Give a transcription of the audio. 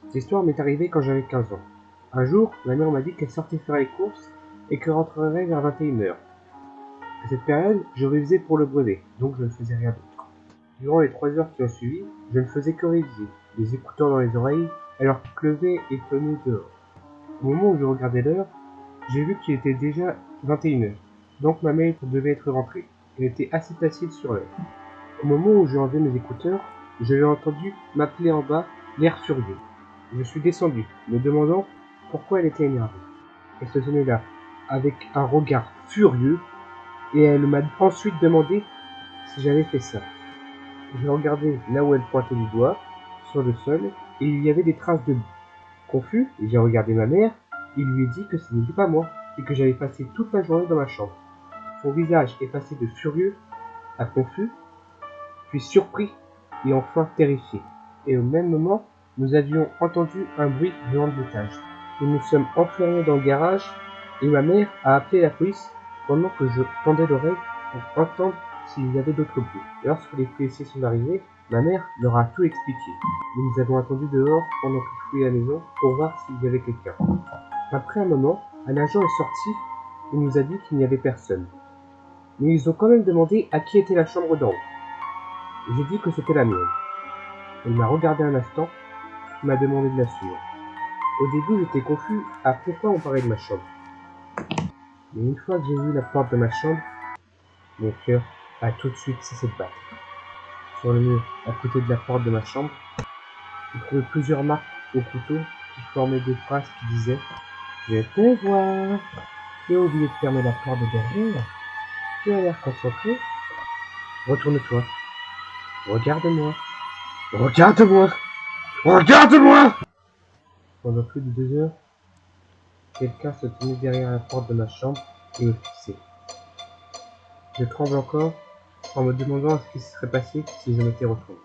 Cette histoire m'est arrivée quand j'avais 15 ans. Un jour, ma mère m'a dit qu'elle sortait faire les courses et qu'elle rentrerait vers 21h. À cette période, je révisais pour le brevet, donc je ne faisais rien d'autre. Durant les 3 heures qui ont suivi, je ne faisais que réviser, les écouteurs dans les oreilles, alors qu'il pleuvait et tonnait dehors. Au moment où je regardais l'heure, j'ai vu qu'il était déjà 21h, donc ma mère devait être rentrée. Elle était assez facile sur l'heure. Au moment où j'ai enlevé mes écouteurs, je l'ai entendu m'appeler en bas, l'air furieux. Je suis descendu, me demandant pourquoi elle était énervée. Elle se tenait là, avec un regard furieux, et elle m'a ensuite demandé si j'avais fait ça. J'ai regardé là où elle pointait du doigt, sur le sol, et il y avait des traces de boue. Confus, j'ai regardé ma mère, et lui ai dit que ce n'était pas moi, et que j'avais passé toute la journée dans ma chambre. Son visage est passé de furieux à confus, puis surpris, et enfin terrifié. Et au même moment, nous avions entendu un bruit venant de l'étage. Nous nous sommes enfermés dans le garage, et ma mère a appelé la police pendant que je tendais l'oreille pour entendre s'il y avait d'autres bruits. Lorsque les policiers sont arrivés, ma mère leur a tout expliqué. Nous avons attendu dehors pendant qu'ils fouillaient la maison pour voir s'il y avait quelqu'un. Après un moment, un agent est sorti et nous a dit qu'il n'y avait personne. Mais ils ont quand même demandé à qui était la chambre d'en haut. J'ai dit que c'était la mienne. Elle m'a regardé un instant, puis m'a demandé de la suivre. Au début, j'étais confus à pourquoi on parlait de ma chambre. Mais une fois que j'ai vu la porte de ma chambre, mon cœur a tout de suite cessé de battre. Sur le mur, à côté de la porte de ma chambre, j'ai trouvé plusieurs marques au couteau qui formaient des phrases qui disaient « Je te vois. Tu as oublié de fermer la porte de derrière. Tu as l'air concentré. Retourne-toi. Regarde-moi. Regarde-moi. Regarde-moi » Pendant plus de 2 heures, quelqu'un se tenait derrière la porte de ma chambre et me fixait. Je tremble encore en me demandant ce qui se serait passé si je m'étais retourné.